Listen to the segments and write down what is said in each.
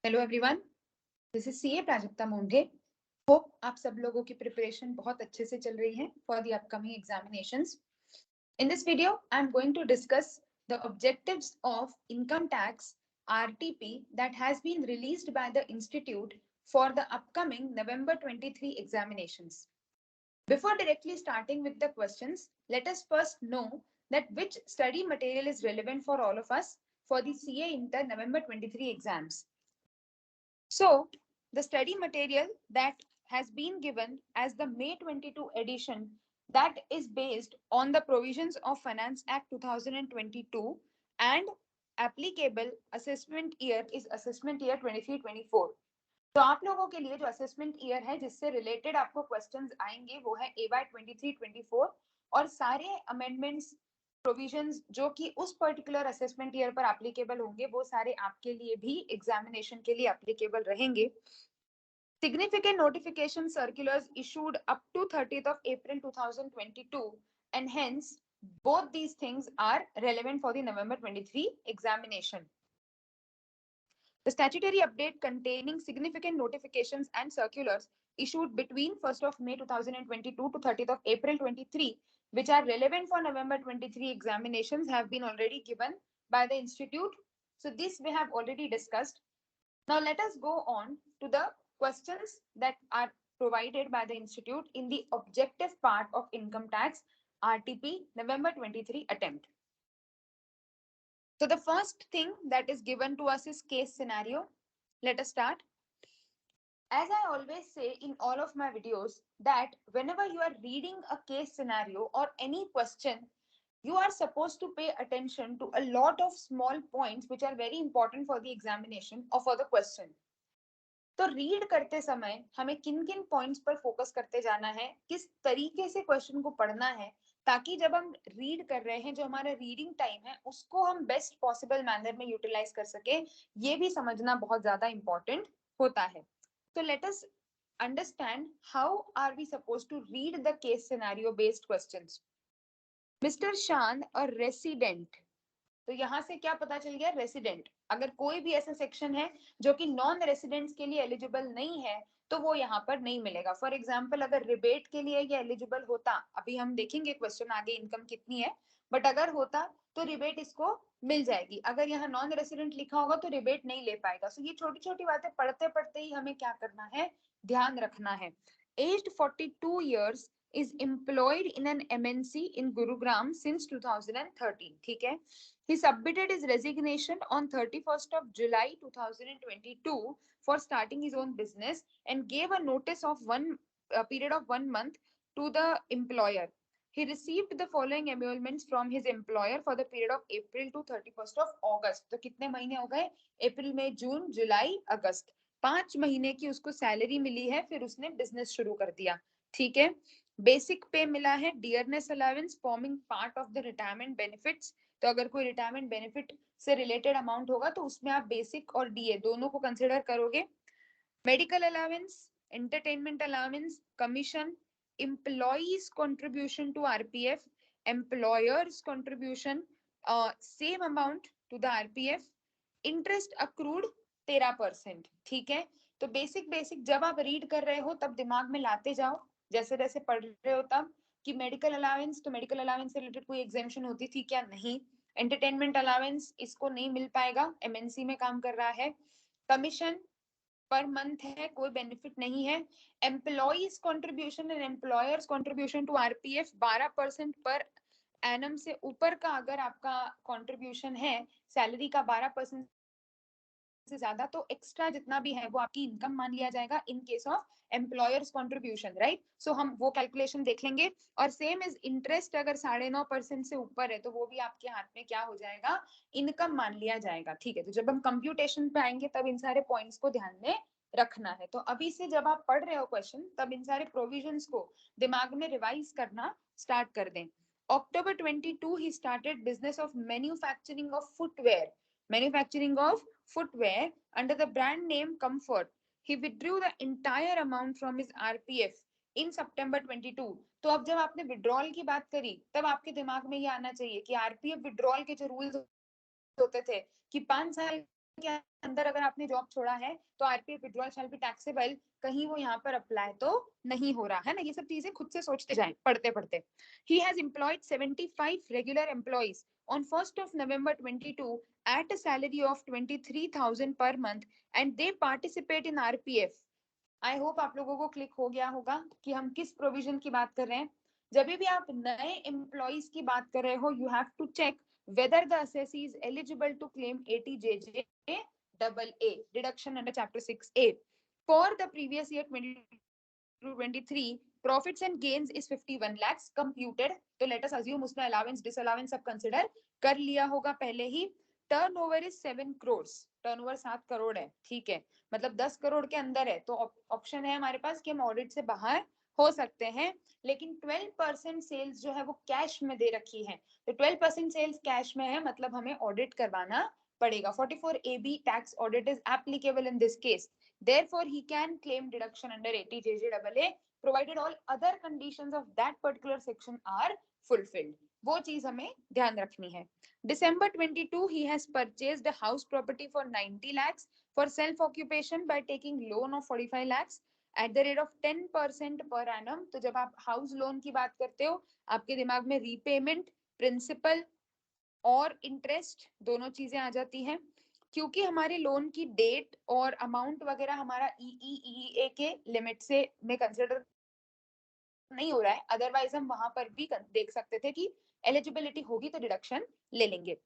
Hello everyone, this is CA Prajakta Mondhe. Hope आप सब लोगों की प्रिपरेशन बहुत अच्छे से चल रही है for the upcoming examinations. In this video, I'm going to discuss the objectives of income tax RTP that has been released by the Institute for the upcoming November 23 examinations. Before directly starting with the questions, let us first know that which study material is relevant for all of us for the CA Inter November 23 exams. So, the study material that has been given as the May 22 edition that is based on the provisions of Finance Act 2022 and applicable assessment year is assessment year 23-24. तो आप लोगों के लिए जो assessment year है जिससे related आपको questions आएंगे वो है AY 23-24 और सारे अमेंडमेंट्स प्रोविजंस जो कि उस पर्टिकुलर असेसमेंट ईयर पर एप्लीकेबल होंगे वो सारे आपके लिए भी एग्जामिनेशन के लिए एप्लीकेबल रहेंगे. Significant notification circulars issued up to 30th of April 2022 and hence both these things are relevant for the November 23 examination. The statutory update containing significant notifications and circulars issued between 1st of May 2022 to 30th of April 23, which are relevant for November 23 examinations, have been already given by the Institute. So this we have already discussed. Now let us go on to the questions that are provided by the Institute in the objective part of income tax RTP November 23 attempt. So the first thing that is given to us is case scenario. Let us start. As I always say in all of my videos that whenever you are reading a case scenario or any question, you are supposed to pay attention to a lot of small points which are very important for the examination or for the question. तो read करते समय हमें किन किन points पर focus करते जाना है, किस तरीके से क्वेश्चन को पढ़ना है, ताकि जब हम रीड कर रहे हैं जो हमारा रीडिंग टाइम है उसको हम बेस्ट पॉसिबल मैनर में यूटिलाइज कर सके, ये भी समझना बहुत ज्यादा इंपॉर्टेंट होता है. तो let us understand how are we suppose to read the case scenario based questions. Mister Shan a resident, तो यहाँ से क्या पता चल गया, रेसिडेंट. अगर कोई भी ऐसा सेक्शन है जो कि नॉन रेसिडेंट्स के लिए एलिजिबल नहीं है तो वो यहाँ पर नहीं मिलेगा. फॉर एग्जाम्पल अगर रिबेट के लिए ये एलिजिबल होता, अभी हम देखेंगे क्वेश्चन आगे इनकम कितनी है, बट अगर होता तो रिबेट इसको मिल जाएगी. अगर यहाँ नॉन रेसिडेंट लिखा होगा तो रिबेट नहीं ले पाएगा. सो ये छोटी छोटी बातें पढ़ते पढ़ते ही हमें क्या करना है, ध्यान रखना है. Aged 42 years is employed in an MNC in Gurugram since 2013. ठीक है. He submitted his resignation on 31st of July 2022 for starting his own business and gave a notice of a period of 1 month to the employer. He received the following emoluments from his employer for the period of April to 31st of August. तो कितने महीने हो गए, अप्रैल मई जून जुलाई अगस्त, 5 महीने की उसको salary मिली है, फिर उसने बिजनेस शुरू कर दिया. ठीक है. बेसिक पे मिला है, dearness allowance forming part of the retirement benefits. तो अगर कोई रिटायरमेंट बेनिफिट से रिलेटेड अमाउंट होगा तो उसमें आप बेसिक और डीए दोनों को कंसिडर करोगे. Medical allowance, entertainment allowance, commission, employees contribution to RPF, employers contribution same amount to the RPF, interest accrued 13%. ठीक है. तो बेसिक बेसिक जब आप रीड कर रहे हो तब दिमाग में लाते जाओ, जैसे जैसे पढ़ रहे हो तब, कि मेडिकल अलाउंस, तो मेडिकल अलाउंस से रिलेटेड कोई एग्जेम्पशन होती थी क्या, नहीं. एंटरटेनमेंट अलाउंस इसको नहीं मिल पाएगा, एमएनसी में काम कर रहा है. कमीशन पर मंथ है, कोई बेनिफिट नहीं है. Employees contribution and employers contribution to RPF 12% per annum से ऊपर का अगर आपका कंट्रीब्यूशन है, सैलरी का 12% से ज्यादा, तो एक्स्ट्रा जितना भी है वो आपकी इनकम मान लिया जाएगा in case of employers contribution, right. So हम वो कैलकुलेशन देख लेंगे. और सेम इज इंटरेस्ट, अगर 9.5% से ऊपर है तो वो भी आपके हाथ में क्या हो जाएगा, इनकम मान लिया जाएगा. ठीक है. तो जब हम कंप्यूटेशन पे आएंगे तब इन सारे पॉइंट्स को ध्यान में रखना है. तो अभी से जब आप पढ़ रहे हो क्वेश्चन तब इन सारे प्रोविजंस को दिमाग में रिवाइज करना स्टार्ट कर दें. October 22 he started business of manufacturing of footwear under the brand name Comfort. He withdrew the entire amount from his RPF in September 22. तो अब जब आपने विड्रॉल की बात करी तब आपके दिमाग में ये आना चाहिए कि आरपीएफ विड्रॉल के जो रूल्स होते थे कि 5 साल के अंदर अगर आपने जॉब छोड़ा है तो RPF withdrawal shall be taxable, कहीं वो यहाँ पर अप्लाई तो नहीं हो रहा है ना। ये सब चीजें खुद से सोचते जाएं पढ़ते पढ़ते। He has employed 75 regular employees on 1st of November 22 at a salary of 23,000 per month and they participate in RPF. I hope आप लोगों को क्लिक हो गया होगा कि हम किस प्रोविजन की बात कर रहे हैं। जब भी आप नए एम्प्लॉइज की बात कर रहे हो, you have to check whether the assessee is eligible to claim ATJJ AA deduction under chapter 6A. For the previous year 2023 profits and gains is 51 lakhs computed, तो let us assume उसमें allowance disallowance सब consider कर लिया होगा पहले ही। Turnover is 7 crore, turnover 7 crore है, ठीक है, मतलब 10 करोड़ के अंदर है, तो ऑप्शन है हमारे पास कि हम ऑडिट से बाहर हो सकते हैं। लेकिन 12% सेल्स जो है वो कैश में दे रखी है, तो 12% सेल्स कैश में है, मतलब हमें ऑडिट करवाना पड़ेगा। 44AB tax audit is applicable in this case, therefore he can claim deduction under ATJJAA provided all other conditions of that particular section are fulfilled. वो चीज हमें ध्यान रखनी है। December 22 he has purchased a house property for 90 lakhs for self occupation by taking loan of 45 lakhs at the rate of 10% per annum। तो जब आप house loan की बात करते हो, आपके दिमाग में रीपेमेंट, प्रिंसिपल और इंटरेस्ट दोनों चीजें आ जाती हैं। क्योंकि हमारे लोन की डेट और अमाउंट वगैरह हमारा ईईईए के लिमिट से में कंसिडर नहीं हो रहा है, अदरवाइज हम वहां पर भी देख सकते थे कि एलिजिबिलिटी होगी तो डिडक्शन ले लेंगे।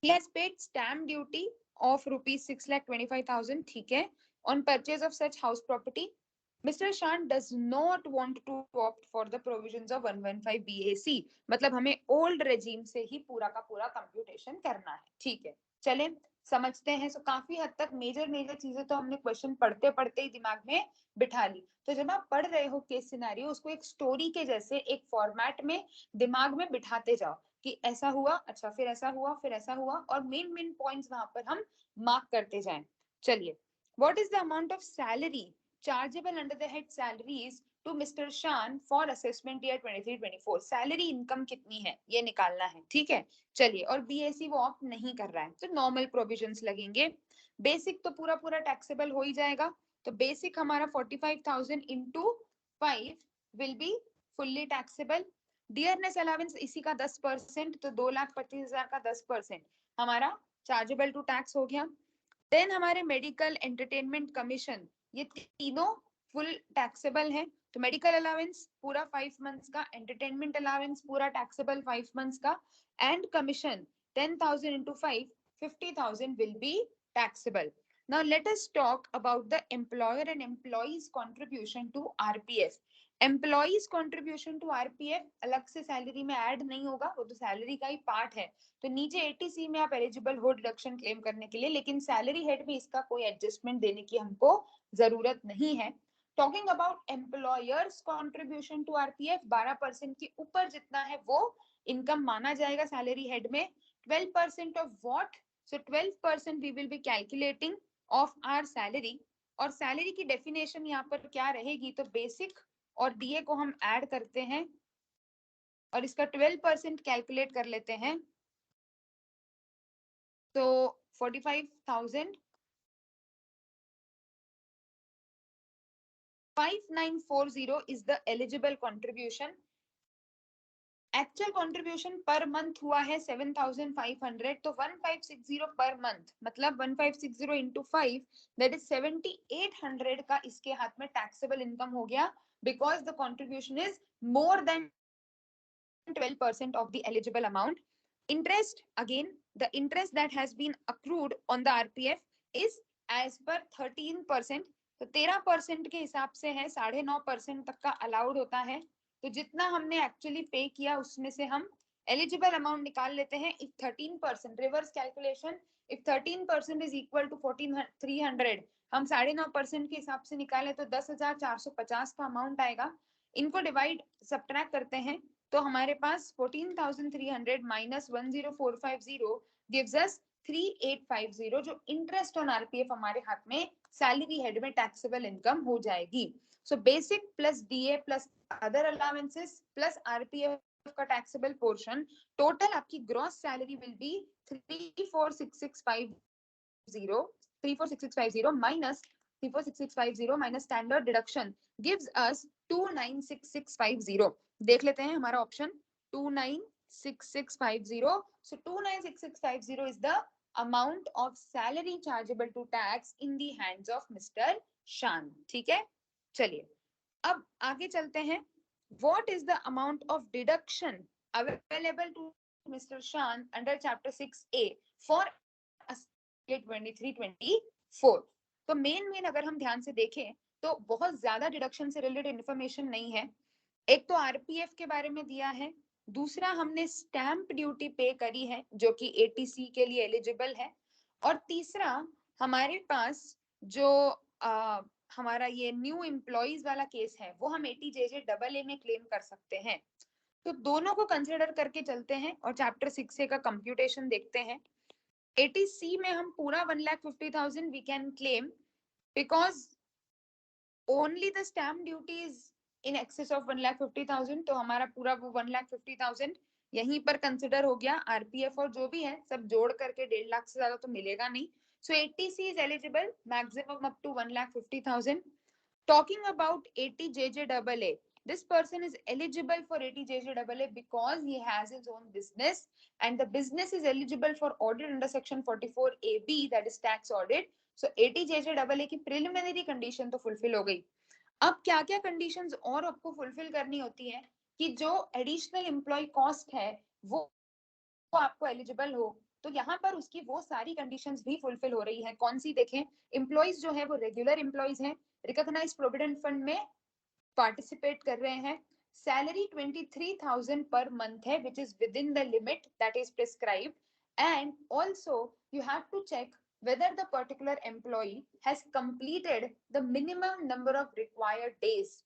He has paid stamp duty of rupees 6,25,000, ठीक है, on purchase of such house property. Mr. Shan does not want to opt for the provisions of 115 BAC, मतलब हमें ओल्ड रेजीम से ही पूरा का पूरा कंप्यूटेशन करना है, ठीक है। चले समझते हैं। सो काफी हद तक मेजर मेजर चीजें तो हमने क्वेश्चन पढ़ते पढ़ते ही दिमाग में बिठा ली। तो जब आप पढ़ रहे हो केस सिनेरियो, उसको एक स्टोरी के जैसे एक फॉर्मेट में दिमाग में बिठाते जाओ कि ऐसा हुआ, अच्छा फिर ऐसा हुआ, फिर ऐसा हुआ, और मेन मेन पॉइंट्स वहां पर हम मार्क करते जाएं। चलिए, what is the amount of salary chargeable under the head salaries to mister Shan for assessment year 23-24? Salary income कितनी है ये निकालना है, ठीक है। चलिए, और बीएससी वो ऑप्ट नहीं कर रहा है, तो नॉर्मल प्रोविजंस लगेंगे। बेसिक तो पूरा पूरा टैक्सेबल हो ही जाएगा, तो बेसिक हमारा 45,000 into 5 will be fully taxable. Dearness allowance इसी का 10%, तो 2,25,000 का 10% हमारा चार्जेबल टू टैक्स हो गया। देन हमारे मेडिकल, एंटरटेनमेंट, कमीशन, ये तीनों फुल टैक्सेबल है। तो मेडिकल अलावेंस पूरा 5 मंथ्स का, एंटरटेनमेंट अलावेंस पूरा टैक्सेबल 5 मंथ्स का, and commission 10,000 into 5, 50,000 will be taxable. Now let us talk about the employer and employees contribution to RPF. Employees contribution to RPF अलग से salary में add नहीं होगा, वो तो सैलरी का ही पार्ट है। तो नीचे 80C में आप एलिजिबल हो डिडक्शन क्लेम करने के लिए, लेकिन सैलरी हेड में इसका कोई एडजस्टमेंट देने की हमको जरूरत नहीं है। Talking about employers contribution to RPF, 12% के ऊपर जितना है वो इनकम माना जाएगा सैलरी हेड में। 12% of what? So 12% we will be calculating of our salary. और सैलरी की डेफिनेशन यहाँ पर क्या रहेगी? तो बेसिक और डीए को हम ऐड करते हैं और इसका 12% कैलकुलेट कर लेते हैं। तो 45,000 5940 is the eligible contribution. Actual contribution per month हुआ है 7,500, तो 1560 पर मंथ, मतलब 1560 इंटू 5 दैट इज 7,800 का इसके हाथ में टैक्सेबल इनकम हो गया, because the contribution is more than 12% of the eligible amount. Interest, again, the interest that has been accrued on the RPF is as per 13%. तो 13% के हिसाब से है, 9.5% तक का अलाउड होता है। तो जितना हमने एक्चुअली पे किया उसमें से हम एलिजिबल अमाउंट निकाल लेते हैं। If 13%, reverse calculation, if 13% is equal to 14,300, हम 9.5% के हिसाब से निकाले तो 10,450 का अमाउंट आएगा। इनको डिवाइड सब्ट्रैक्ट करते हैं तो हमारे पास 14,300 माइनस 10,450 गिव्स अस 3,850, जो इंटरेस्ट ऑन आरपीएफ हमारे हाथ में सैलरी हेड में टैक्सेबल इनकम हो जाएगी। So basic plus DA plus other allowances plus RPF का टैक्सेबल पोर्शन, टोटल आपकी gross salary will be 34,665 346650 minus 346650 minus standard deduction gives us 296650. देख लेते हैं हमारा option 296650. So 296650 is the amount of salary chargeable to tax in the hands of Mr. Shan. ठीक है, चलिए अब आगे चलते हैं. What is the amount of deduction available to Mr. Shan under Chapter 6A for 23-24? तो मेन अगर हम ध्यान से देखें तो बहुत ज्यादा डिडक्शन से रिलेटेड इंफॉर्मेशन नहीं है. एक तो आरपीएफ के बारे में दिया है, दूसरा हमने स्टैंप ड्यूटी पे करी है जो कि एटीसी के लिए एलिजिबल है, और तीसरा हमारे पास जो हमारा ये न्यू एम्प्लॉइज वाला केस है वो हम एटीजेजे में क्लेम कर सकते हैं. तो दोनों को कंसिडर करके चलते हैं और चैप्टर 6A का कंप्यूटेशन देखते हैं. एटीसी में हम पूरा 1,50,000 we can claim because only the stamp duty is in excess of 1,50,000. तो हमारा पूरा वो 1,50,000 यहीं पर कंसिडर हो गया. आरपीएफ और जो भी है सब जोड़ करके 1.5 लाख से ज्यादा तो मिलेगा नहीं. So ATC is eligible maximum up to 1,50,000. Talking about ATJJAA, this person is eligible for ATJJAA because he has his own business and the business is eligible for audit under section 44AB, that is tax audit. So ATJJAA की preliminary condition तो fulfill हो गई. अब क्या क्या conditions और आपको fulfill करनी होती है कि जो additional employee cost है वो आपको eligible हो. तो यहाँ पर उसकी वो सारी कंडीशंस भी फुलफिल हो रही है. कौन सी देखें? एम्प्लॉइज जो है वो रेगुलर एम्प्लॉइज हैं, रिकॉग्नाइज प्रोविडेंट फंड में पार्टिसिपेट कर रहे हैं, सैलरी 23,000 पर मंथ है which is within the limit that is prescribed, and also you have to check whether the particular employee has completed the minimum number of required days.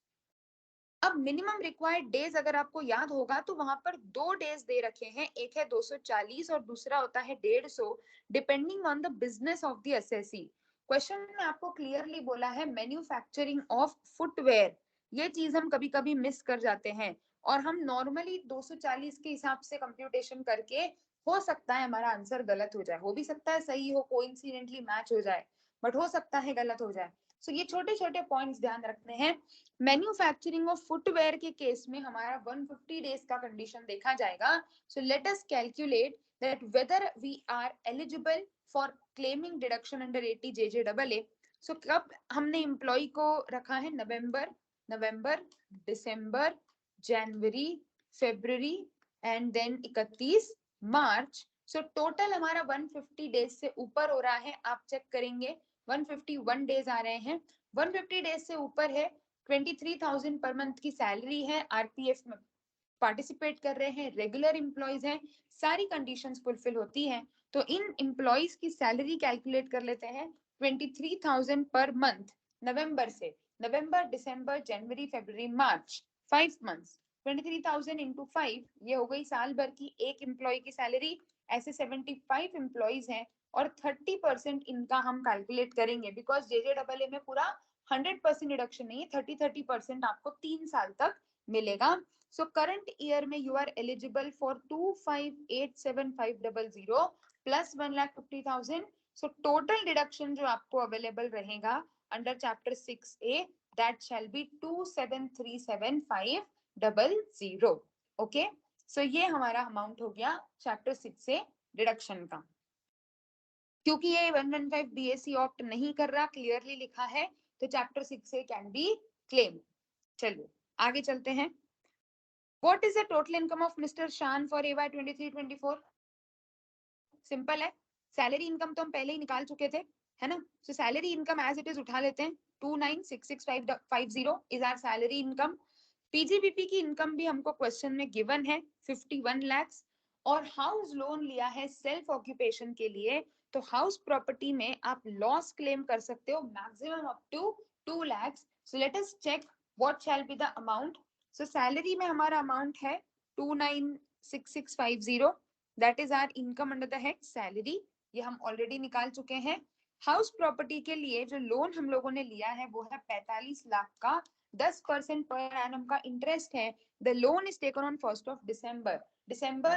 अब minimum required days अगर आपको याद होगा तो वहां पर 2 days दे रखे हैं, एक है 240 और दूसरा होता है 150, depending on the business of the assessee. Question में आपको क्लियरली बोला है मैन्युफैक्चरिंग ऑफ फुटवेयर. ये चीज हम कभी कभी मिस कर जाते हैं और हम नॉर्मली 240 के हिसाब से कंप्यूटेशन करके हो सकता है हमारा आंसर गलत हो जाए, हो भी सकता है सही हो, कोइंसिडेंटली मैच हो जाए, बट हो सकता है गलत हो जाए. सो ये छोटे छोटे पॉइंट्स ध्यान रखने हैं. मैन्युफैक्चरिंग ऑफ फुटवेयर के केस में हमारा 150 डेज का कंडीशन देखा जाएगा. So let us calculate that whether we are eligible for claiming deduction under ATJJAA. So कब हमने एम्प्लॉय को रखा है? नवंबर, दिसंबर, जनवरी, फरवरी एंड देन 31 मार्च. सो टोटल हमारा 150 डेज से ऊपर हो रहा है. आप चेक करेंगे 151 डेज आ रहे हैं. 150 डेज से ऊपर है, 23,000 पर मंथ की सैलरी है, आरपीएफ में पार्टिसिपेट कर रहे हैं, रेगुलर एम्प्लॉइज हैं, सारी कंडीशंस फुलफिल होती हैं. तो इन एम्प्लॉइज की सैलरी कैलकुलेट कर लेते हैं. 23,000 पर मंथ नवंबर, दिसंबर, जनवरी, फरवरी, मार्च, 5 मंथ्स. 23,000 इंटू 5 ये हो गई साल भर की एक एम्प्लॉय की सैलरी. ऐसे 75 एम्प्लॉइज हैं और 30% इनका हम कैलकुलेट करेंगे बिकॉज जेजेडबलए में पूरा 100% डिडक्शन नहीं है, 30% आपको 3 साल तक मिलेगा. सो करंट ईयर में you are eligible for 2587500 plus 1,50,000. So total deduction जो आपको अवेलेबल रहेगा under chapter 6A that shall be 2737500. Okay, so ये हमारा अमाउंट हो गया चैप्टर 6A डिडक्शन का. क्योंकि ये 115 बीएससी ऑप्ट नहीं कर रहा, क्लियरली लिखा है, तो chapter 6A can be claim. चलिए आगे चलते हैं. What is the total income of mister Shan for AY 23-24? Simple है, सैलरी इनकम तो हम पहले ही निकाल चुके थे, है ना. So salary income as it is उठा लेते हैं. 296650 is our salary income. PGBP की इनकम भी हमको क्वेश्चन में गिवन है 51 लाख, और हाउस लोन लिया है सेल्फ ऑक्यूपेशन के लिए. तो हाउस प्रॉपर्टी में आप लॉस क्लेम कर सकते हो maximum up to 2 lakh. So let us check what shall be the amount. So salary में हमारा अमाउंट है 296650, that is our income under the head salary, ये हम ऑलरेडी निकाल चुके हैं. हाउस प्रॉपर्टी के लिए जो लोन हम लोगों ने लिया है वो है 45 लाख का, 10% पर एनम का इंटरेस्ट है. The loan is taken on 1st of December,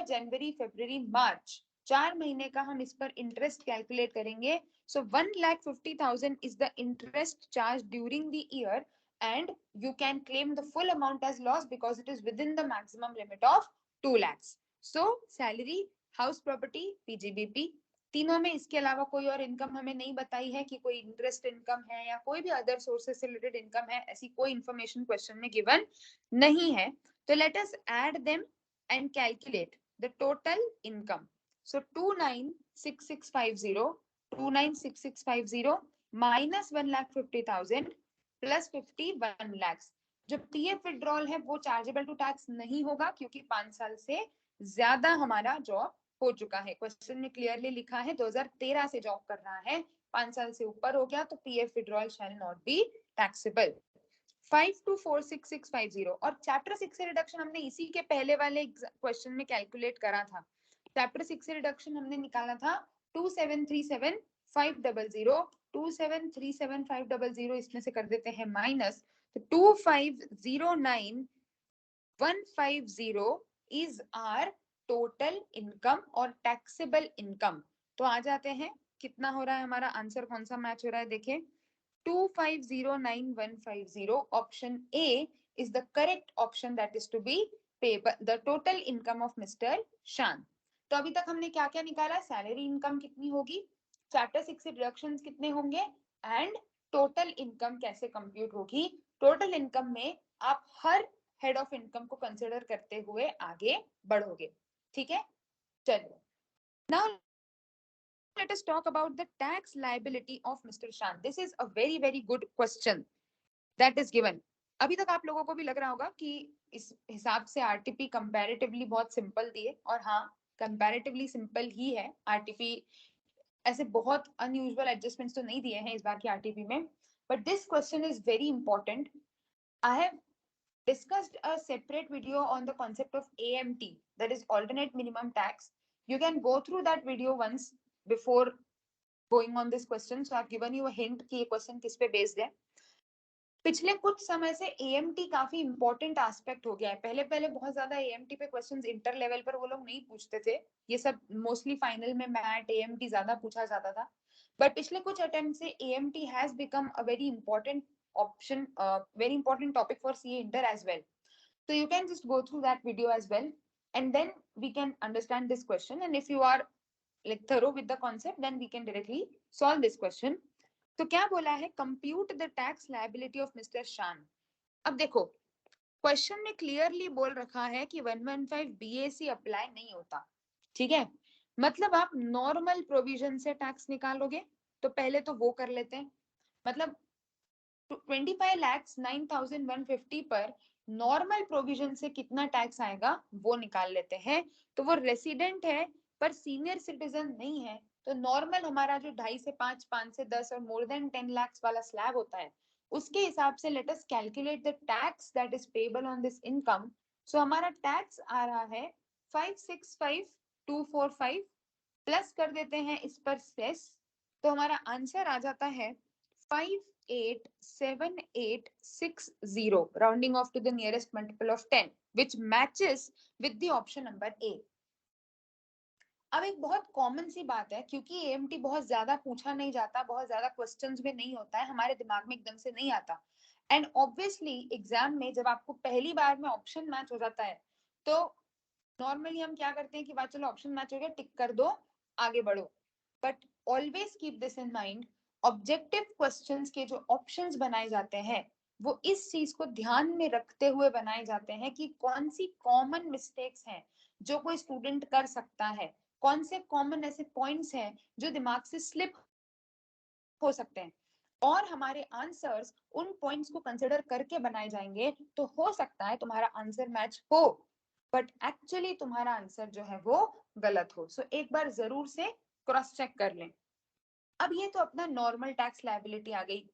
जनवरी, फरवरी, मार्च. 4 महीने का हम इस पर इंटरेस्ट कैलकुलेट करेंगे. So 1,50,000 is the interest charged during the year, and you can claim the full amount as loss because it is within the maximum limit of 2 lakhs. So salary, house property, PGBP, तीनों में इसके अलावा कोई और income हमें नहीं बताई है कि कोई इंटरेस्ट इनकम है या कोई भी अदर सोर्सेस से रिलेटेड इनकम है, ऐसी कोई इंफॉर्मेशन क्वेश्चन में गिवन नहीं है. तो let us add them and calculate the total income. So 296650 minus 1,50,000 plus 51 lakhs. जो पीएफ विड्रॉल है वो चार्जेबल टू टैक्स नहीं होगा क्योंकि 5 साल से ज्यादा हमारा जॉब हो चुका है. क्वेश्चन में क्लियरली लिखा है 2013 से जॉब कर रहा है, 5 साल से ऊपर हो गया तो PF withdrawal shall not be taxable. 5246,650 और चैप्टर 6 से रिडक्शन हमने इसी के पहले वाले क्वेश्चन में कैलकुलेट करा था. चैप्टर 6 से रिडक्शन हमने निकाला था 2737,500. 2737,500 इसमें से कर देते हैं माइनस, तो 2509,150 इज आर टोटल इनकम और टैक्सेबल इनकम. तो आ जाते हैं कितना हो रहा है हमारा आंसर, कौन सा मैच हो रहा है देखिए. 2509,150 option A is the correct option that is to be payable, the total income of Mr. Shan. तो अभी तक हमने क्या क्या निकाला, सैलरी इनकम कितनी होगी, चैप्टर 6 से डिडक्शंस कितने होंगे, एंड टोटल इनकम कैसे कंप्यूट होगी. टोटल इनकम में आप हर हेड ऑफ इनकम को कंसिडर करते हुए आगे बढ़ोगे. ठीक है, चलिए. Now let us talk about the tax liability of Mr. Shan. This is a very very good question that is given. अभी तक आप लोगों को भी लग रहा होगा कि इस हिसाब से आरटीपी कंपैरेटिवली बहुत सिंपल दिए, और हाँ कंपैरेटिवली सिंपल ही है. आरटीपी ऐसे बहुत अनयूजुअल एडजस्टमेंट्स तो नहीं दिए हैं इस बार की आरटीपी में, but this question is very important. I have discussed a separate video on the concept of AMT, that is alternate minimum tax. You can go through that video once before going on this question. So I've given you a hint कि ये question किस पे based है. पिछले कुछ समय से AMT काफी इंपॉर्टेंट एस्पेक्ट हो गया है. पहले पहले बहुत ज्यादा AMT पे क्वेश्चंस इंटर लेवल पर वो लोग नहीं पूछते थे, ये सब मोस्टली फाइनल में मैट AMT ज्यादा पूछा जाता था. बट पिछले कुछ अटेम्प्ट से AMT has become a very important option, very important topic for CA Inter as well. So you can just go through that video as well, and then we can understand this question. And if you are like thorough with the concept, then we can directly solve this question. तो क्या बोला है, compute the tax liability of mister शान. अब देखो question में clearly बोल रखा है कि 115 BAC अप्लाई नहीं होता. ठीक है, मतलब आप नॉर्मल प्रोविजन से टैक्स निकालोगे, तो पहले तो वो कर लेते हैं. मतलब 25,09,150 पर नॉर्मल प्रोविजन से कितना टैक्स आएगा वो निकाल लेते हैं. तो वो रेसिडेंट है पर सीनियर सिटीजन नहीं है, तो नॉर्मल हमारा जो 2.5 से 5, 5 से 10 और मोर देन 10 lakhs वाला स्लैब होता है, उसके हिसाब से let us calculate the tax that is payable on this income. So हमारा टैक्स आ रहा है 565,245 प्लस कर देते हैं इस पर सेस, तो हमारा आंसर आ जाता है 5,878,600, rounding off to the nearest multiple of 10, which matches with the option number A. अब एक बहुत कॉमन सी बात है, क्योंकि AMT बहुत ज्यादा पूछा नहीं जाता, बहुत ज्यादा क्वेश्चंस में नहीं होता है, हमारे दिमाग में एकदम से नहीं आता. एंड ऑब्वियसली एग्जाम में जब आपको पहली बार में ऑप्शन मैच हो जाता है, तो नॉर्मली हम क्या करते हैं कि बात चलो ऑप्शन मैच हो गया, टिक कर दो, आगे बढ़ो. But always keep this in mind, objective questions के जो ऑप्शंस बनाए जाते हैं वो इस चीज को ध्यान में रखते हुए बनाए जाते हैं कि कौन सी कॉमन मिस्टेक्स हैं जो कोई स्टूडेंट कर सकता है, कौन से कॉमन ऐसे पॉइंट्स हैं जो दिमाग से स्लिप हो सकते हैं, और हमारे आंसर्स उन पॉइंट्स को कंसिडर करके बनाए जाएंगे. तो हो सकता है तुम्हारा आंसर मैच हो, बट एक्चुअली तुम्हारा आंसर जो है वो गलत हो. सो एक बार जरूर से क्रॉस चेक कर लें. अब ये तो अपना नॉर्मल टैक्स लायबिलिटी आ गई.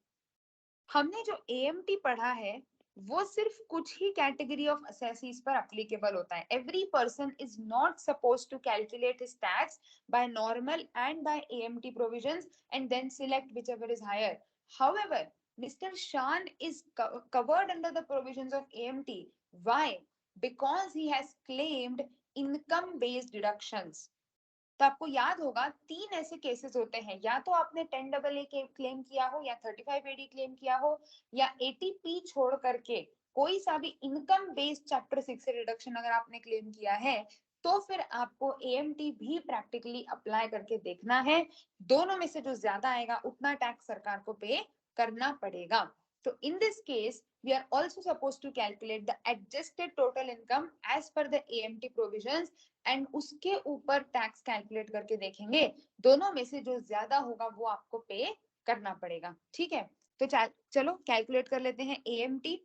हमने जो AMT पढ़ा है वो सिर्फ कुछ ही कैटेगरी ऑफ असेसीज पर एप्लीकेबल होता है. Every person is not suppose to calculate his tax by normal and by AMT provisions and then select whichever is higher. However, Mr. Shan is covered under the provisions of AMT. Why? Because he has claimed income based deductions. तो आपको याद होगा 3 ऐसे cases होते हैं, या तो आपने 10AA क्लेम किया हो, या 35AD क्लेम किया हो, या ATP छोड़ करके कोई सा भी इनकम बेस्ड चैप्टर 6 से डिडक्शन अगर आपने क्लेम किया है, तो फिर आपको AMT भी प्रैक्टिकली अप्लाई करके देखना है। दोनों में से जो ज्यादा आएगा उतना टैक्स सरकार को पे करना पड़ेगा। तो इन this case we are also supposed to calculate the adjusted total income as per the AMT provisions and उसके ऊपर टैक्स कैलकुलेट करके देखेंगे, दोनों में से जो ज्यादा होगा वो आपको पे करना पड़ेगा। ठीक है, तो चलो कैलकुलेट कर लेते हैं AMT।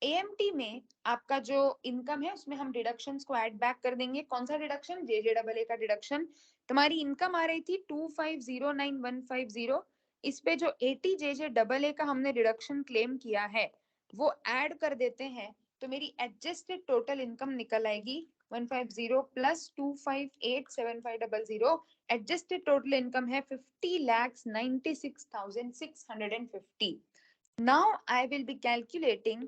AMT में आपका जो इनकम है उसमें हम डिडक्शंस को ऐड बैक कर देंगे। कौन सा डिडक्शन? JJAA का डिडक्शन। तुम्हारी इनकम आ रही थी 2509150, इस पे जो 80JJAA का हमने डिडक्शन क्लेम किया है वो ऐड कर देते हैं, तो मेरी एडजस्टेड टोटल इनकम निकल आएगी 150 प्लस 2587500। एडजस्टेड टोटल इनकम है 50,96,650। Now I will be calculating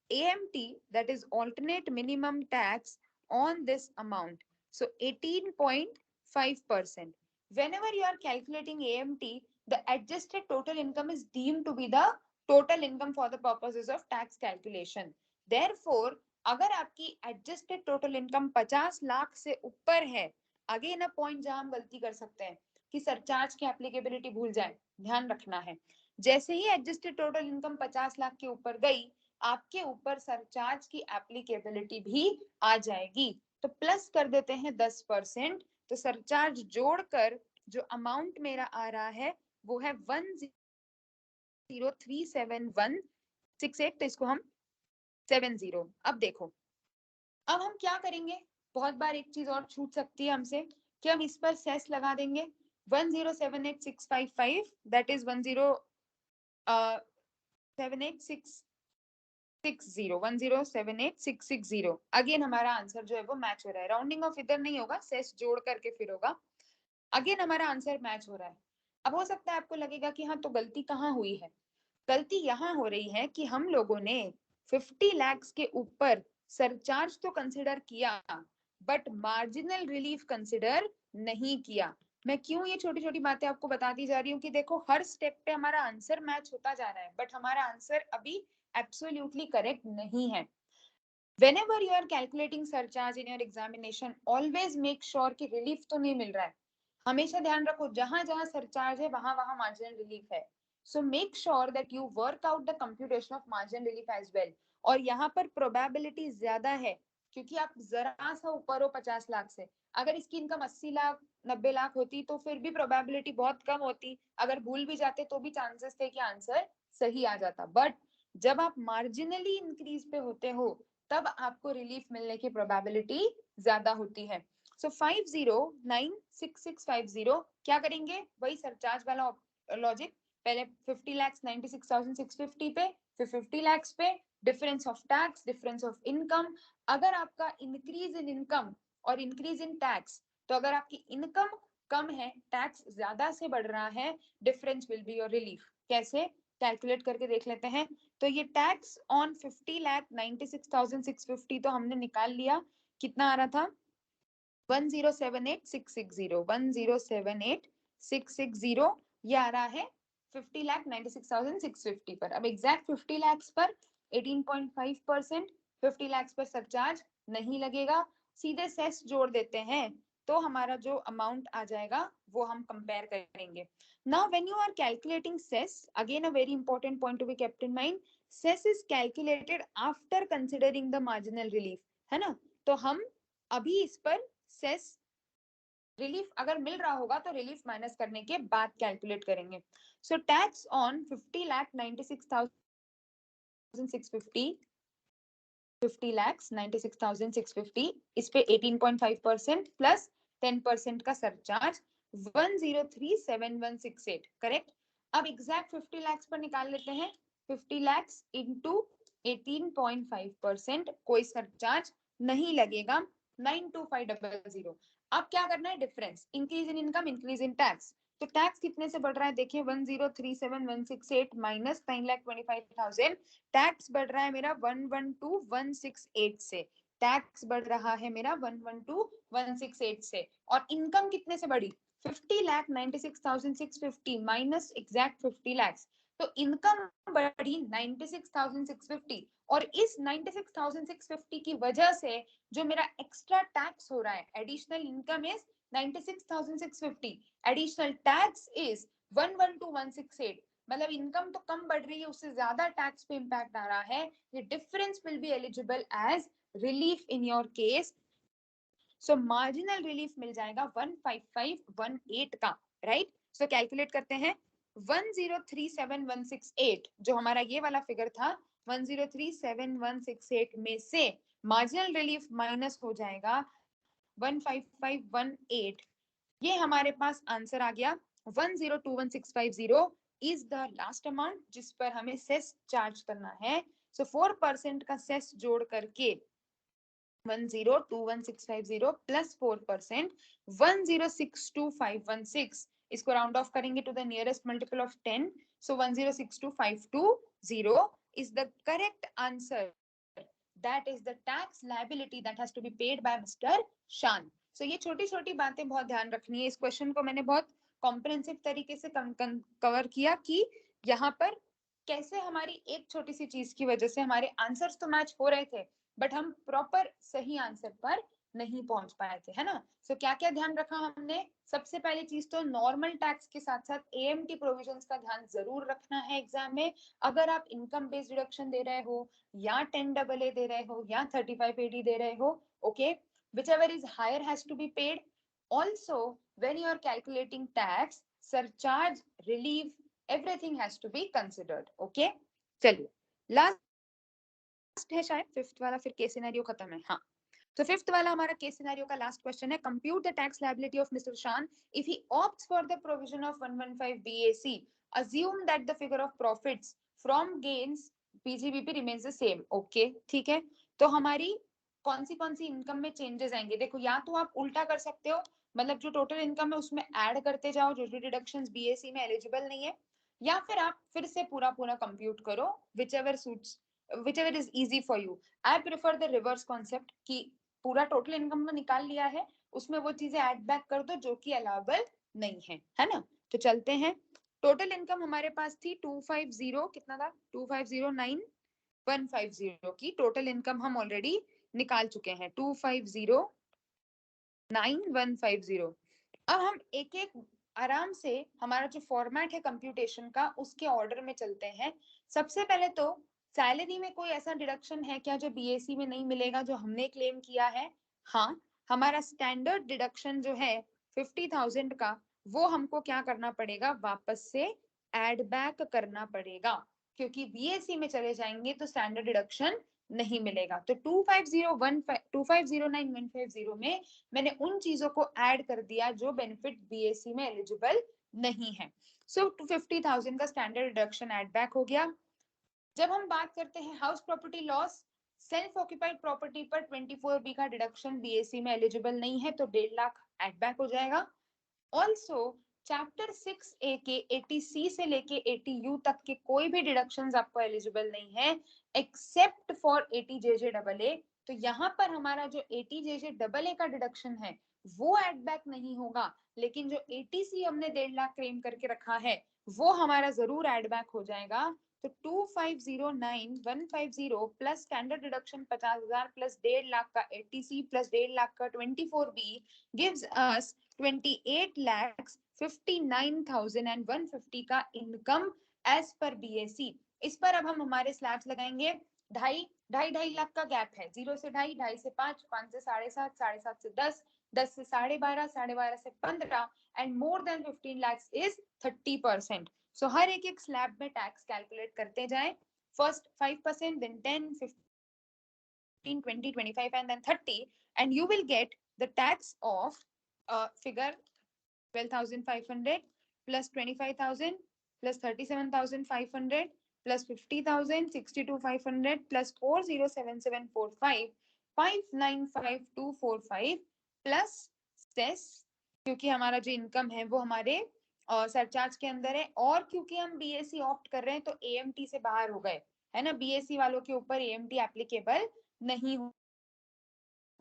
AMT, that is alternate minimum tax, on this amount. So 18.5%. Whenever you are calculating AMT, the adjusted total income is deemed to be the total income for the purposes of tax calculation. Therefore, अगर आपकी adjusted total income 50 lakh से ऊपर है, again a point जहां हम गलती कर सकते हैं कि सरचार्ज की एप्लीकेबिलिटी भूल जाए, ध्यान रखना है। जैसे ही एडजस्टेड टोटल इनकम 50 लाख के ऊपर गई, आपके ऊपर सरचार्ज की एप्लीकेबिलिटी भी आ जाएगी। तो प्लस कर देते हैं 10%, तो सरचार्ज जोड़कर जो अमाउंट मेरा आ रहा है वो है 1037168, तो इसको हम 70। अब देखो, अब हम क्या करेंगे, बहुत बार एक चीज और छूट सकती है हमसे कि हम इस पर सेस लगा देंगे 1078655, दैट इज 1078660 अगेन हमारा आंसर जो है वो मैच हो रहा है। राउंडिंग ऑफ इधर नहीं होगा, सेस जोड़ करके फिर होगा। अगेन हमारा आंसर मैच हो रहा है। अब हो सकता है आपको लगेगा कि हाँ, तो गलती कहाँ हुई है? गलती यहाँ हो रही है कि हम लोगों ने 50 लाख के ऊपर सरचार्ज तो कंसिडर किया, बट मार्जिनल रिलीफ कंसिडर नहीं किया। मैं क्यों ये छोटी छोटी बातें आपको बताती जा रही हूँ कि देखो हर स्टेप पे हमारा आंसर मैच होता जा रहा है, बट हमारा आंसर अभी एब्सोल्युटली करेक्ट नहीं है। Whenever you are calculating surcharge in your examination, always make sure कि रिलीफ तो नहीं मिल रहा है। हमेशा ध्यान रखो जहां जहां सरचार्ज है वहां वहां मार्जिनल रिलीफ है। So make sure that you work out the computation of margin relief as well. और यहाँ पर प्रोबेबिलिटी ज्यादा है क्योंकि आप जरा सा ऊपर हो 50 लाख से। अगर इसकी इनकम 80 लाख 90 लाख होती तो फिर भी प्रोबेबिलिटी बहुत कम होती, अगर भूल भी जाते तो भी चांसेस थे कि आंसर सही आ जाता। बट जब आप मार्जिनली इंक्रीज पे होते हो तब आपको रिलीफ मिलने की प्रोबेबिलिटी ज्यादा होती है। सो 50,96650 क्या करेंगे, वही सरचार्ज वाला लॉजिक, पहले 50,96,650 पे, फिर 50 लाख पे, difference of tax, difference of income. अगर आपका इंक्रीज इन इनकम और इंक्रीज इन टैक्स, तो अगर आपकी इनकम कम है, टैक्स ज्यादा से बढ़ रहा है, difference will be your relief. कैसे कैलकुलेट करके देख लेते हैं। तो ये टैक्स ऑन 50,96,650 तो हमने निकाल लिया, कितना आ रहा था 1078660, 1078660 ये आ रहा है 50,96,650 पर। अब एग्जैक्ट 50 लाख पर 18.5%, 50 लाख पर सरचार्ज नहीं लगेगा, सीधे सेस जोड़ देते हैं तो हमारा जो अमाउंट आ जाएगा वो हम कंपेयर करेंगे। Now when you are calculating cess, again a very important point to be kept in mind, cess is calculated after considering the marginal relief, है ना? तो हम अभी इस पर सेस रिलीफ अगर मिल रहा होगा तो रिलीफ माइनस करने के बाद कैलकुलेट करेंगे। सो टैक्स ऑन 50,96,650, 50,96,650 इस पे 18.5% प्लस 10% का सरचार्ज 1037168, करेक्ट। अब एग्जैक्ट 50 लाख पर निकाल लेते हैं, 50 लाख इंटू 18.5%, कोई सरचार्ज नहीं लगेगा, 92500। अब क्या करना है, difference, increase in income, increase in tax. तो टैक्स कितने से बढ़ रहा है, देखिए 1037168 माइनस 9,25,000, टैक्स बढ़ रहा है मेरा 112,168 से। टैक्स बढ़ रहा है मेरा 112,168 से, और इनकम कितने से बढ़ी? 50,96,650 माइनस एग्जैक्ट 50 लाख। तो इनकम बढ़ी 96,650, और इस 96,650 की वजह से जो मेरा एक्स्ट्रा टैक्स हो रहा है, additional income is 96,650, additional tax is 112,168। मतलब इनकम तो कम बढ़ रही है, उससे ज्यादा टैक्स पे इंपैक्ट आ रहा है। ये difference will be eligible as relief in your case. So marginal relief मिल जाएगा 15518 का, राइट? सो कैलकुलेट करते हैं। 1037168 जो हमारा ये वाला फिगर था, 1037168 में से मार्जिनल रिलीफ माइनस हो जाएगा 15518। ये हमारे पास आंसर आ गया। 1021650 इज द लास्ट अमाउंट जिस पर हमें सेस चार्ज करना है। सो 4% का सेस जोड़ करके 1021650 प्लस 4% 1062516, इसको राउंड ऑफ करेंगे to the nearest multiple of 10, so 1062520 is the correct answer. That is the tax liability that has to be paid by Mr. Shan. So ये छोटी छोटी बातें बहुत ध्यान रखनी है। इस क्वेश्चन को मैंने बहुत कॉम्प्रिहेंसिव तरीके से कवर किया कि यहाँ पर कैसे हमारी एक छोटी सी चीज की वजह से हमारे आंसर्स तो मैच हो रहे थे, बट हम प्रॉपर सही आंसर पर नहीं पहुंच पाए थे, है ना? सो क्या क्या ध्यान रखा हमने? सबसे पहली चीज तो नॉर्मल टैक्स के साथ साथ एएमटी प्रोविजंस का ध्यान जरूर रखना है एग्जाम में। अगर आप इनकम बेस्ड डिडक्शन दे रहे हो, या 10AA दे रहे हो, या 35AD दे रहे हो, okay, whichever is higher has to be paid. Also, when you are calculating tax, surcharge, relief, everything has to be considered. Okay, चलिए लास्ट है शायद फिफ्थ वाला, फिर केस सिनेरियो खत्म है। हाँ, तो फिफ्थ वाला हमारा केस सिनेरियो का लास्ट क्वेश्चन है। Compute the tax liability of mister Shan if he opts for the provision of 115 BAC, assume that the figure of profits from gains PGBP remains the same. Okay, ठीक है। तो हमारी कौन सी income में changes आएंगे? देखो, या तो आप उल्टा कर सकते हो, मतलब जो टोटल इनकम है उसमें ऐड करते जाओ जो जो डिडक्शंस BAC में एलिजिबल नहीं है, या फिर आप फिर से पूरा पूरा कंप्यूट करो, whichever suits, whichever is easy for you. I prefer the reverse concept कि पूरा टोटल इनकम तो निकाल लिया है, उसमें वो चीजें ऐड बैक कर दो जो कि अलाउबल नहीं है ना? तो चलते हैं। टोटल इनकम हमारे पास थी 250, कितना था? 2509150 की टोटल इनकम हम ऑलरेडी निकाल चुके हैं, 2509150। अब हम एक एक आराम से हमारा जो फॉर्मेट है कंप्यूटेशन का उसके ऑर्डर में चलते हैं। सबसे पहले तो सैलरी में कोई ऐसा डिडक्शन है क्या जो बीएससी में नहीं मिलेगा जो हमने क्लेम किया है? हाँ, हमारा स्टैंडर्ड डिडक्शन जो है 50,000 का, वो हमको क्या करना पड़ेगा? वापस से एड बैक करना पड़ेगा, क्योंकि बीएससी में चले जाएंगे तो स्टैंडर्ड डिडक्शन नहीं मिलेगा। तो 2509150 में मैंने उन चीजों को ऐड कर दिया जो बेनिफिट बीएससी में एलिजिबल नहीं है। सो 250,000 का स्टैंडर्ड डिडक्शन ऐड बैक हो गया। जब हम बात करते हैं house property loss, self occupied property पर 24B का डिडक्शन बीएससी में एलिजिबल नहीं है, तो 1.5 लाख ऐड बैक हो जाएगा। ऑल्सो चैप्टर 6A के 80C से लेके 80U तक के कोई भी डिडक्शंस आपको एलिजिबल नहीं है एक्सेप्ट फॉर 80JJAA। तो यहाँ पर हमारा जो 80JJAA का डिडक्शन है वो एड बैक नहीं होगा, लेकिन जो 80C हमने 1.5 लाख क्लेम करके रखा है वो हमारा जरूर एड बैक हो जाएगा। तो 2509150 plus standard deduction 50,000 plus 1.5 lakh का 80C प्लस 1.5 लाख का 24B गिव्स अस 28,59,150 का इनकम एज पर बीएससी। इस पर अब हम हमारे स्लैब्स लगाएंगे। ढाई लाख का गैप है, 0 से 2.5, 2.5 से 5, 5 से 7.5, 7.5 से 10, 10 से 12.5, 12.5 से 15, and more than 15 lakh is 30%। सो हर एक एक स्लैब में टैक्स कैलकुलेट करते जाएं। First 5%, then 10, 15, 20, 25 and then 30, and you will get the tax of figure 12,500 plus 25,000 plus 37,500 plus 50,000, 62,500 plus 407745, 595,245 plus cess, क्योंकि हमारा जो इनकम है वो हमारे सरचार्ज के अंदर है, और क्योंकि हम बीएससी ऑप्ट कर रहे हैं तो एएमटी से बाहर हो गए, है ना? बीएससी वालों के ऊपर एएमटी एप्लीकेबल नहीं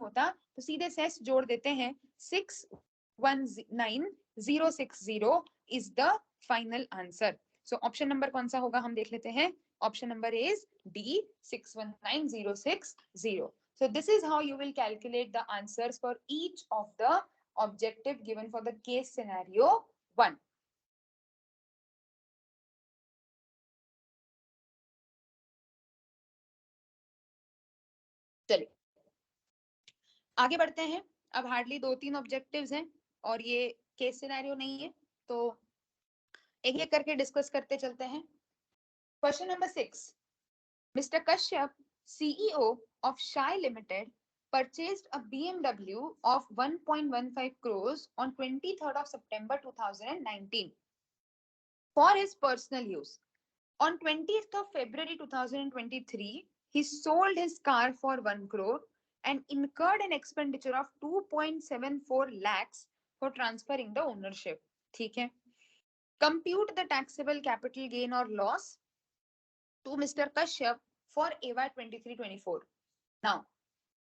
होता तो सीधे सेस जोड़ देते हैं 619060 is the final answer. So option number कौन सा होगा हम देख लेते हैं. Option number is D 619060. So this is how you will calculate the answers for each of the objective given for the case scenario 1. चलिए आगे बढ़ते हैं. अब हार्डली 2-3 ऑब्जेक्टिव्स हैं और ये केस सिनेरियो नहीं है, तो एक एक करके डिस्कस करते चलते हैं. Question number 6. Mr. Kashyap, CEO of Shai Limited, purchased a BMW of 1.15 crores on 23rd of September 2019 for his personal use. On 20th of February 2023, he sold his car for 1 crore and incurred an expenditure of 2.74 lakhs for transferring the ownership. ठीक है. Compute the taxable capital gain or loss to Mr. Kashyap for AY 23-24. Now,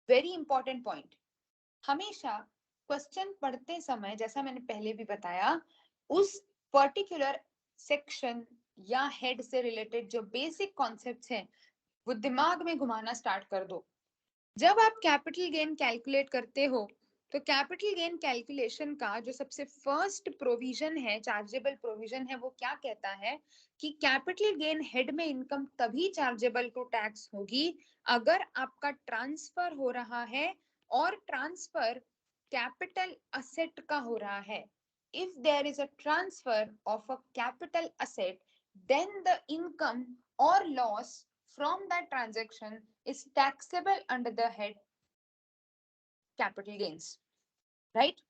very important point. हमेशा question पढ़ते समय जैसा मैंने पहले भी बताया, उस पर्टिकुलर सेक्शन या हेड से रिलेटेड जो बेसिक कॉन्सेप्ट्स हैं वो दिमाग में घुमाना स्टार्ट कर दो. जब आप कैपिटल गेन कैलकुलेट करते हो तो कैपिटल गेन कैलकुलेशन का जो सबसे फर्स्ट प्रोविजन है, चार्जेबल प्रोविजन है, वो क्या कहता है कि कैपिटल गेन हेड में इनकम तभी चार्जेबल टू टैक्स होगी अगर आपका ट्रांसफर हो रहा है और ट्रांसफर कैपिटल असेट का हो रहा है. If there is a transfer of a capital asset, then the income और loss from that transaction is taxable under the head capital gains. Right?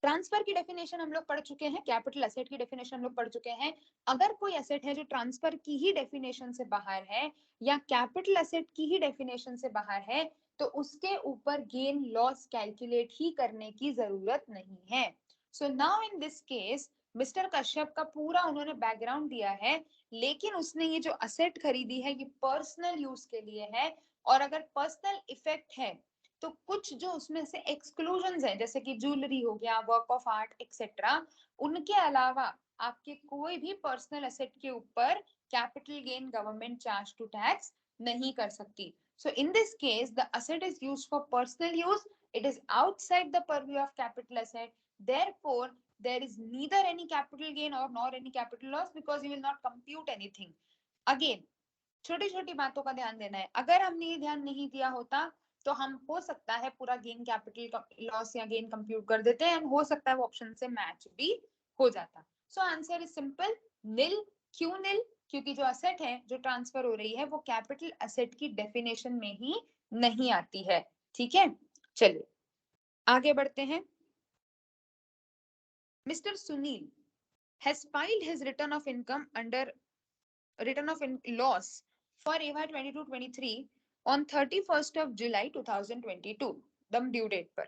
Transfer की डेफिनेशन हम लोग पढ़ चुके हैं, कैपिटल एसेट की डेफिनेशन हम लोग पढ़ चुके हैं. अगर कोई एसेट है जो ट्रांसफर की ही डेफिनेशन से बाहर है या कैपिटल एसेट की ही डेफिनेशन से बाहर है तो उसके ऊपर गेन लॉस कैलकुलेट ही करने की जरूरत नहीं है. So now in this case mister Kashyap का पूरा उन्होंने बैकग्राउंड दिया है, लेकिन उसने ये जो असेट खरीदी है ये पर्सनल यूज के लिए है. और अगर पर्सनल इफेक्ट है तो कुछ जो उसमें से एक्सक्लूजन्स हैं, जैसे कि ज्वेलरी हो गया, वर्क ऑफ आर्ट एक्सेट्रा, उनके अलावा आपके कोई भी पर्सनल एसेट के ऊपर capital gain government charge to tax नहीं कर सकती. So in this case the asset is used for personal use, it is outside the purview of capital asset, therefore there is neither any capital gain or nor any capital loss because you will not compute anything. Again, छोटी छोटी बातों का ध्यान देना है. अगर हमने ये ध्यान नहीं दिया होता तो हम हो सकता है पूरा गेन कैपिटल लॉस या गेन कंप्यूट कर देते हैं, हो सकता है वो ऑप्शन से मैच भी हो जाता. सो आंसर इज सिंपल, नील. क्यों नील? क्योंकि जो असेट है जो ट्रांसफर हो रही है वो कैपिटल असेट की डेफिनेशन में ही नहीं आती है. ठीक है, चलिए आगे बढ़ते हैं. Mister Sunil has filed his return of income under return of loss for AY 22-23 on 31st of July 2022, the due date पर,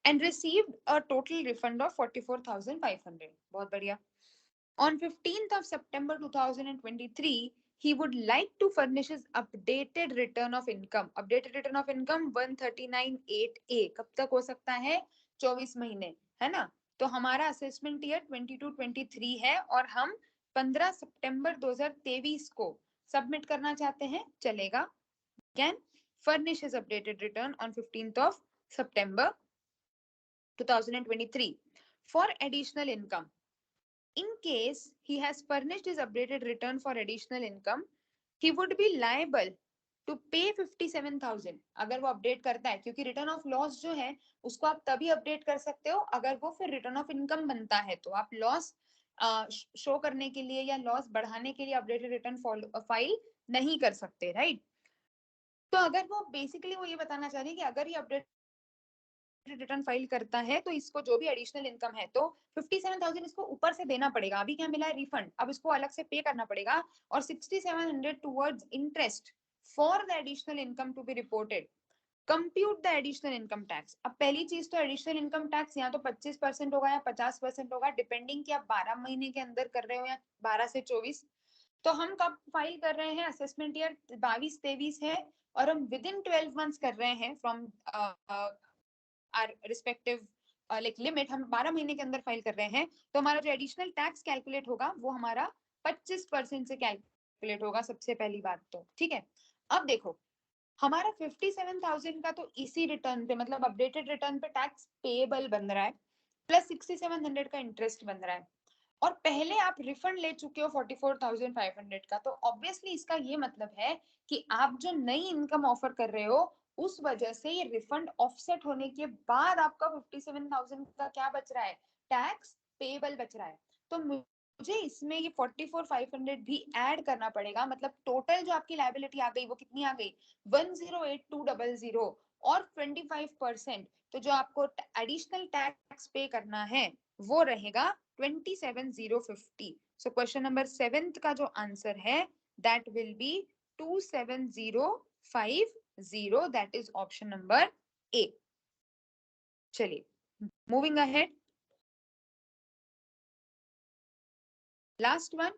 and received a total refund of 44,500. बहुत बढ़िया. On 15th of September 2023, he would like to furnish his updated return of income. Updated return of income 139.8A. कब तक हो सकता है? 24 महीने, है ना? तो हमारा असेसमेंट ईयर 22-23 है और हम 15 सितंबर 2023 को सबमिट करना चाहते हैं. चलेगा. Can furnish his updated return on 15th of September 2023 for additional income. In case he has furnished his updated return for additional income, he would be liable to pay 57,000. अगर वो अपडेट करता है, क्योंकि return of loss जो है उसको आप तभी अपडेट कर सकते हो अगर वो फिर रिटर्न ऑफ इनकम बनता है. तो आप लॉस शो करने के लिए या लॉस बढ़ाने के लिए अपडेटेड रिटर्न फाइल नहीं कर सकते, राइट? तो अगर वो बेसिकली वो ये बताना चाह रही है कि अगर ये अपडेट रिटर्न फाइल करता है तो इसको जो भी एडिशनल इनकम है तो 57,000 इसको ऊपर से देना पड़ेगा. अभी क्या मिला है? रिफंड. अब इसको अलग से पे करना पड़ेगा और 6700 towards interest for the additional income to be reported. Compute the additional income tax. अब पहली चीज तो एडिशनल इनकम टैक्स या तो 25% होगा या 50% होगा, डिपेंडिंग कि आप 12 महीने के अंदर कर रहे हो या 12 से 24. तो हम कब फाइल कर रहे हैं? असेसमेंट ईयर 22-23 है और हम विद इन 12 मंथ्स कर रहे हैं from our respective like limit, हम 12 महीने के अंदर फाइल कर रहे हैं, तो हमारा जो एडिशनल टैक्स कैलकुलेट होगा वो हमारा 25% से कैलकुलेट होगा, सबसे पहली बात तो, ठीक है। अब देखो, हमारा 57,000 का तो इसी रिटर्न पे, मतलब अपडेटेड रिटर्न पे टैक्स पेएबल बन रहा है, प्लस 6700 का इंटरेस्ट बन रहा है, और पहले आप रिफंड ले चुके हो 44,500 का, तो ऑब्वियसली इसका ये मतलब है कि आप जो नई इनकम ऑफर कर रहे हो उस वजह से ये रिफंड ऑफसेट होने के बाद आपका 57,000 का क्या बच रहा है? टैक्स पेएबल बच रहा है। तो मुझे इसमें ये 44,500 भी ऐड करना पड़ेगा, मतलब टोटल जो आपकी लायबिलिटी आ गई वो कितनी आ गई? 108200 और 25%, तो जो आपको एडिशनल टैक्स पे करना है वो रहेगा 27,050। सो क्वेश्चन नंबर 7 का जो आंसर है that will be 27,050, that is option number A. चलिए moving ahead, last one,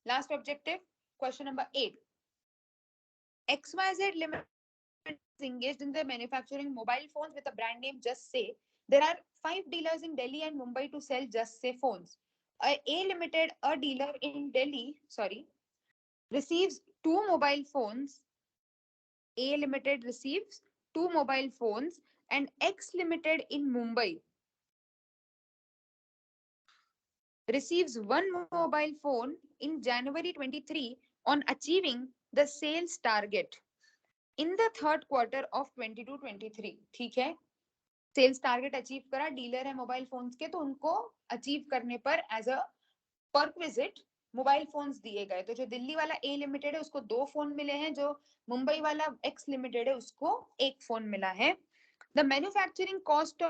last objective, question number 8। XYZ Limited is engaged in the manufacturing mobile phones with a brand name Just Say. There are 5 dealers in Delhi and Mumbai to sell Just Say phones. A Limited, a dealer in Delhi, receives 2 mobile phones. A Limited receives 2 mobile phones and X Limited in Mumbai receives 1 mobile phone in January 23 on achieving the sales target in the third quarter of 22-23. ठीक है, sales target achieve करा, dealer है mobile phones के, तो उनको achieve करने पर as a perquisite mobile phones दिए गए। तो जो दिल्ली वाला ए लिमिटेड है उसको 2 फोन मिले हैं, जो मुंबई वाला एक्स लिमिटेड है उसको 1 फोन मिला है। The manufacturing cost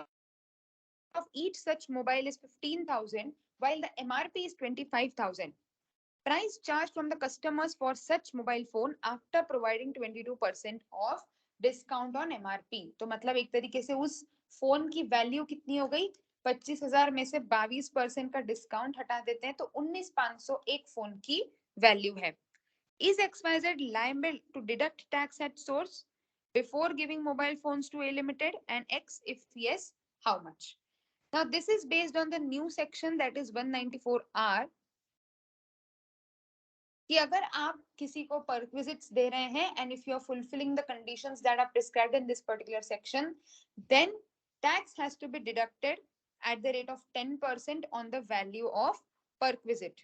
of each such mobile is 15,000 while the MRP is 25,000. Price charged from the customers for such mobile phone after providing 22% of discount on MRP. तो मतलब एक तरीके से उस फोन की वैल्यू कितनी हो गई? 25,000 में से 22% का डिस्काउंट हटा देते हैं तो 19,500 एक फोन की वैल्यू है। Is XYZ liable to deduct tax at source before giving mobile phones to A Limited, and X, if yes, how much? Now this is based on the new section that is 194R, कि अगर आप किसी को perquisites दे रहे हैं and if you are fulfilling the conditions that are prescribed in this particular section, then tax has to be deducted at the rate of 10% on the value of perquisite.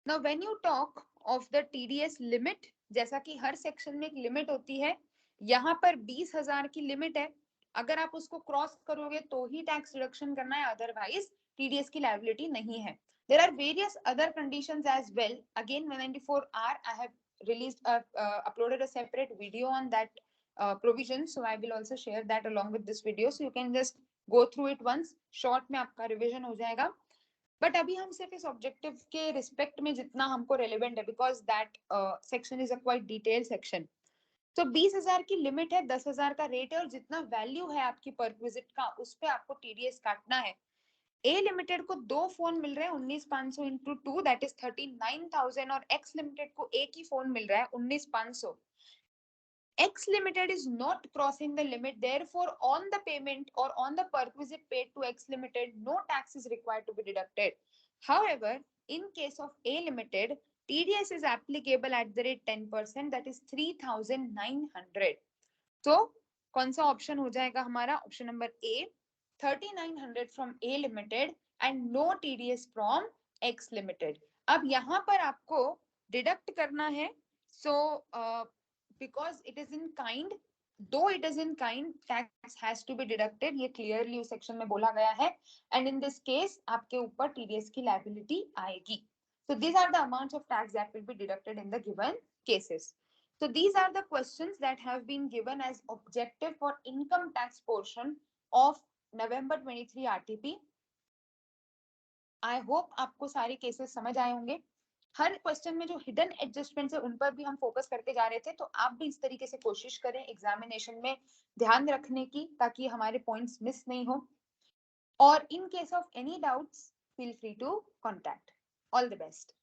Now when you talk of the TDS limit, जैसा कि हर section में एक limit होती है, यहाँ पर 20,000 की limit है, अगर आप उसको क्रॉस करोगे तो ही टैक्स डिडक्शन करना है, अदरवाइज टीडीएस की लायबिलिटी नहीं है। There are various other conditions as well. Again, 194R, I have uploaded a separate video on that provision, so I will also share that along with this video, so you can just go through it once. Short में आपका revision हो जाएगा, but अभी हम सिर्फ इस objective के respect में जितना हमको रेलेवेंट है, because that section is a quite detail section. तो 20,000 की लिमिट है, 10,000 का रेट है, और जितना वैल्यू है आपकी परक्विजिट का उस पे आपको टीडीएस काटना है। ए लिमिटेड को 2 फोन मिल रहे हैं 19,500 इंटू 2, दैट इज 39,000, और एक्स लिमिटेड को एक ही फोन मिल रहा है 19,500। X Limited is not crossing the limit, therefore on the payment or on the perquisite paid to X Limited, no tax is required to be deducted. However, in case of A Limited, TDS is applicable at the rate 10%, that is 3,900. So कौन सा option हो जाएगा हमारा? Option number A, 3,900 from A Limited and no TDS from X Limited. अब यहाँ पर आपको deduct करना है, so because it is in kind, though it is in kind, tax has to be deducted, ये clearly उस section में बोला गया है, and in this case आपके ऊपर TDS की liability आएगी. So these are the amounts of tax that will be deducted in the given cases. So these are the questions that have been given as objective for income tax portion of November 23 RTP. I hope आपको सारे cases समझ आए होंगे। हर question में जो hidden adjustments है उन पर भी हम फोकस करके जा रहे थे, तो आप भी इस तरीके से कोशिश करें एग्जामिनेशन में ध्यान रखने की, ताकि हमारे पॉइंट्स मिस नहीं हो। और in case of any doubts, feel free to contact. All the best.